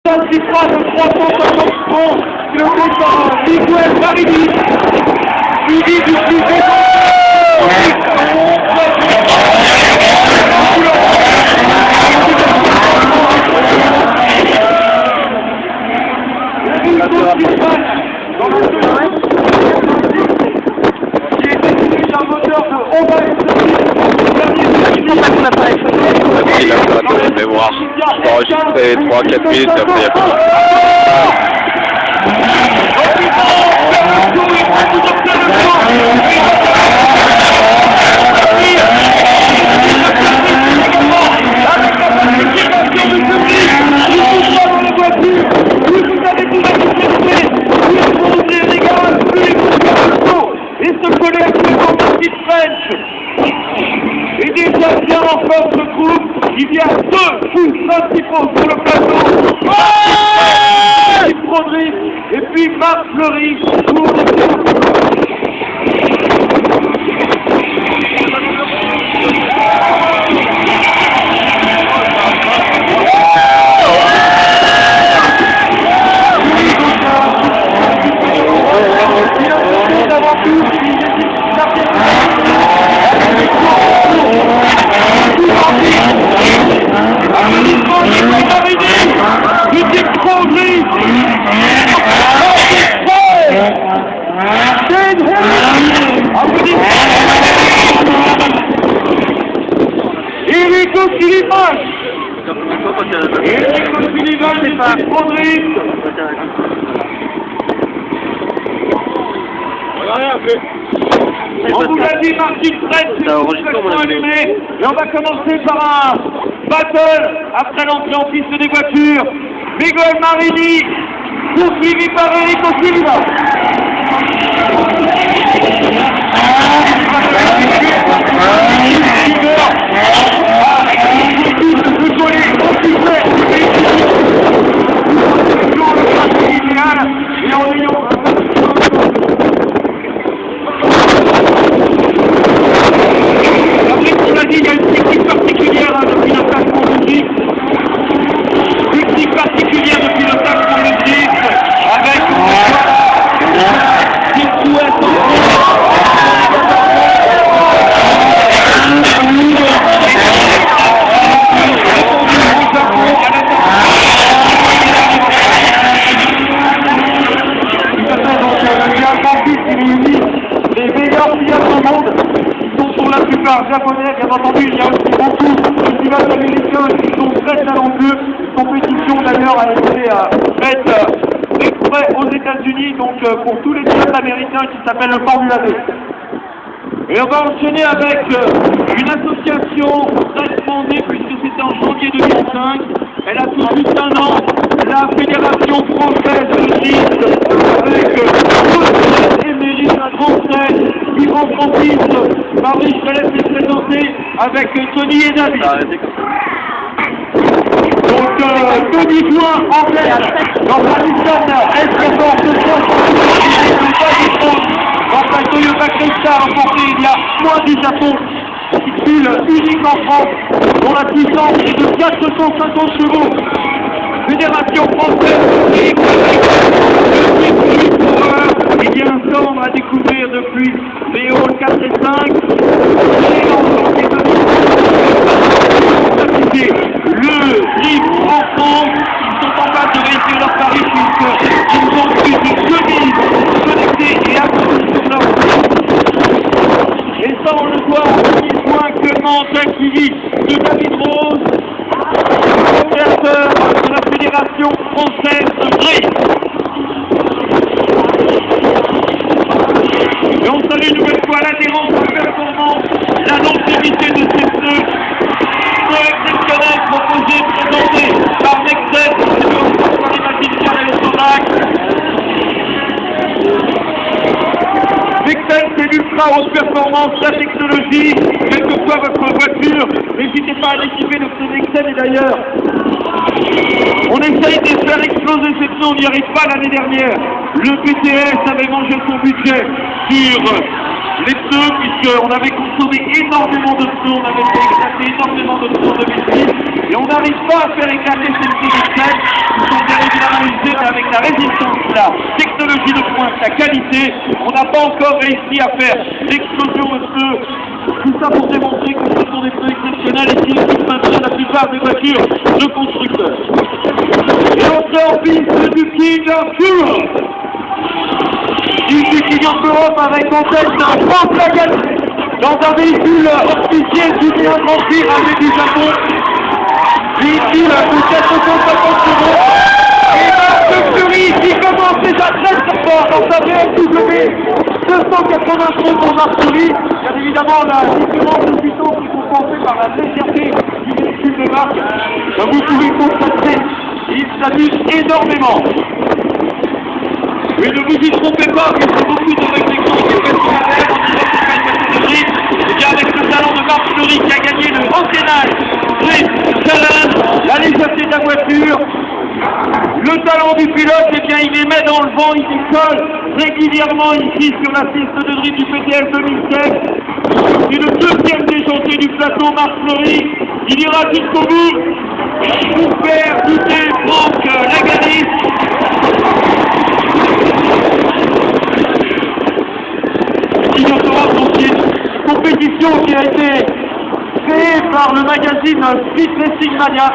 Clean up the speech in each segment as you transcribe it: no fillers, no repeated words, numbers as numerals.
qui sera de 350 francs, piloté par Miguel Marini, suivi du plus qui est détenu d'un moteur de Honda Il a fait un de mémoire. Je peux enregistrer 3-4 minutes et après il y a plus. Et déjà bien en forme ce groupe, il y a deux coups principaux sur le plateau. Broderick et puis Marc Fleury pour Enrico Siliman. Enrico Siliman, c'est pas Broderick. On vous l'a dit, Martin Fred, c'est complètement allumé. Et on va commencer par un battle après l'entrée en piste des voitures. Miguel Marini, poursuivi par Enrico Siliman. Japonais, bien entendu, il y a aussi beaucoup de pilotes américains qui sont très talentueux. Une compétition d'ailleurs a été faite exprès aux États-Unis, donc pour tous les pilotes américains qui s'appelle le Formula 2. Et on va enchaîner avec une association fraîchement née puisque c'était en janvier 2005. Elle a tout juste un an, la Fédération Française de Gilles, avec Gauthier, Émeric, la grande scène, Yvan Francis, Marie, je te laisse les présenter avec Tony et David. Donc Tony Join en tête dans sa Nissan S14 dans sa Toyota Crystal remportée il y a moins du Japon, titule unique en France, dont la puissance est de 450 chevaux. Fédération française et il y a un temps à découvrir depuis les halls 4 et 5. Et l'ensemble des le livre en France, ils sont en train de réussir leur pari puisqu'ils ont plus de 2000 connectés et abonnés sur leur site. Et ça on le voit, ils sont actuellement en tête suivi de David Rose, créateur de la Fédération Française de Gré. Et on salue une nouvelle fois l'adhérence de performance, la longévité de ces pneus exceptionnels proposés, présentés par Nextel, par les magiciens et les Sonac. Nextel, c'est l'ultra haute performance, la technologie, quelle que soit votre voiture, n'hésitez pas à l'équiper de ce Nextel. Et d'ailleurs, on essaye de faire exploser ces pneus, on n'y arrive pas l'année dernière. Le PTS avait mangé son budget sur les pneus, puisqu'on avait consommé énormément de pneus, on avait fait éclater énormément de pneus en 2006, et on n'arrive pas à faire éclater ces pneus de 7, qui sont la résistance, la technologie de pointe, la qualité, on n'a pas encore réussi à faire l'explosion de feu. Tout ça pour démontrer que ce sont des pneus exceptionnels et qui maintiennent la plupart des voitures de constructeurs. Et on sort en piste du King of Europe. Du King of Europe avec en tête un grand plaquette dans un véhicule officiel du bien Grand Prix ramené du Japon. Véhicule de 450 chevaux. Et Marc Fleury qui commence déjà très fort dans sa BMW 280 pour Marc Fleury. Bien évidemment, la différence de puissance est compensée par la légèreté du véhicule de Marc. Vous pouvez constater, il s'amuse énormément. Mais ne vous y trompez pas, il y a beaucoup de réflexions qui sont faites sur la mer, on dirait que c'est pas une voiture de drift. Et bien avec le talent de Marc Fleury qui a gagné le Hockenheim Drift Challenge, la légèreté de la voiture, le talent du pilote, eh bien il les met dans le vent, il décolle régulièrement ici sur la piste de drift du PTL 2007. C'est le deuxième déjanté du plateau, Marc Fleury. Il ira jusqu'au bout pour faire douter Franck Lagalis. Il y aura donc une compétition qui a été créée par le magazine Speed Racing Mania.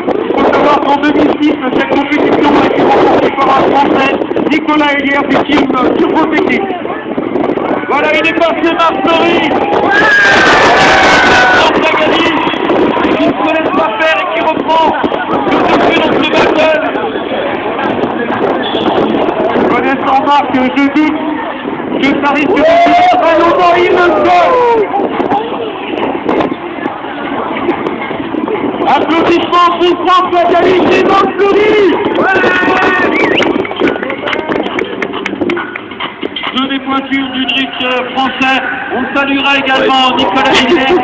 Il faut savoir qu'en 2006, cette compétition a été remportée par un Français, Nicolas Elière, du team Turbotechnique. Voilà, il est passé Marc Fleury. Franck Lagalis, qui ne se laisse pas faire et qui reprend le dessus dans ce battle. Connaissant Marc, je doute que ça risque de durer très longtemps, il le sait. Applaudissements pour Franck Lagalis et Marc Fleury. Deux des pointures du drift français. On saluera également Nicolas Elière.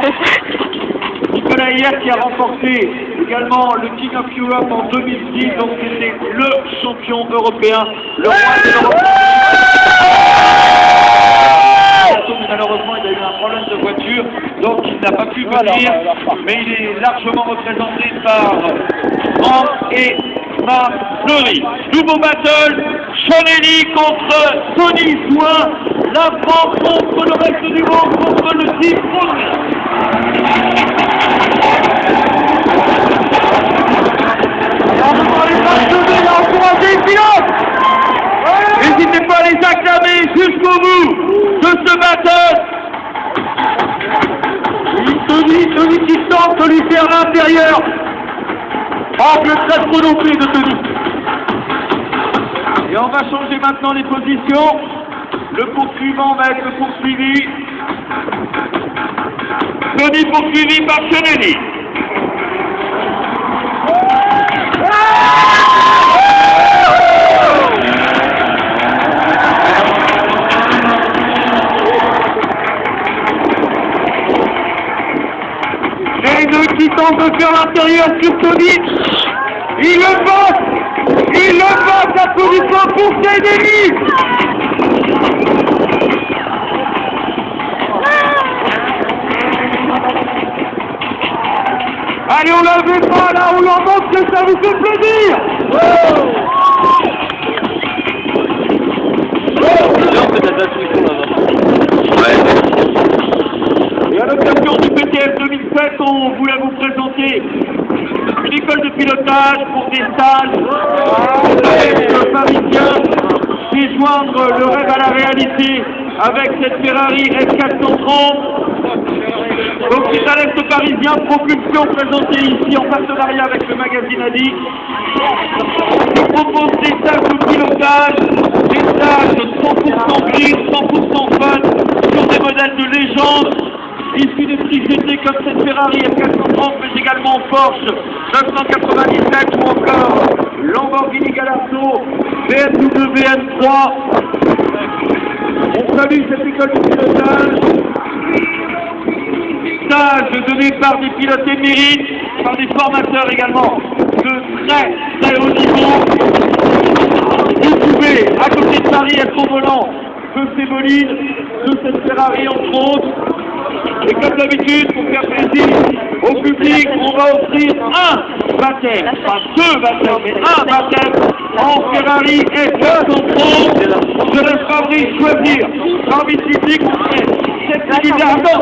Nicolas Elière qui a remporté également le King of Europe en 2010. Donc c'était le champion européen, le roi de l'Europe. Mais malheureusement, il a eu un problème de voiture, donc il n'a pas pu venir, mais il est largement représenté par Franck et Marc Fleury. Nouveau battle, Chonelli contre Tony Zouin, la France contre le reste du monde, contre le team Roger. Alors on va les actionner et encourager les pilotes. N'hésitez pas à les acclamer jusqu'au bout de ce battle. Tony qui tente de lui faire l'intérieur. Angle très prononcé de Tony. Et on va changer maintenant les positions. Le poursuivant va être poursuivi. Tony poursuivi par Chonelli. Les deux qui tentent de faire l'intérieur sur Tony. Il le passe. Il le passe. Applaudissements pour Chonelli. Allez, on la fait pas là, on leur montre que ça vous fait plaisir. Et à l'occasion du PTF 2007, on voulait vous présenter une école de pilotage pour des stages avec Parisien et joindre le rêve à la réalité avec cette Ferrari F430. Donc c'est à l'Est parisien, propulsion présentée ici en partenariat avec le magazine Adi. Je propose des stages de pilotage, des stages 100% gris, 100% fun, sur des modèles de légende, issus des petits GT comme cette Ferrari F430, mais également Porsche 997 ou encore Lamborghini Gallardo, BMW M3. On salue cette école de pilotage. Stage donné par des pilotes émérites, par des formateurs également de très haut niveau. Vous pouvez, à côté de Paris, être au volant de ces bolides, de cette Ferrari entre autres. Et comme d'habitude, pour faire plaisir au public, on va offrir un baptême, pas deux baptêmes, mais un baptême en Ferrari F430. Je laisse Fabrice choisir. Jean-Michel, c'est 7 milliards.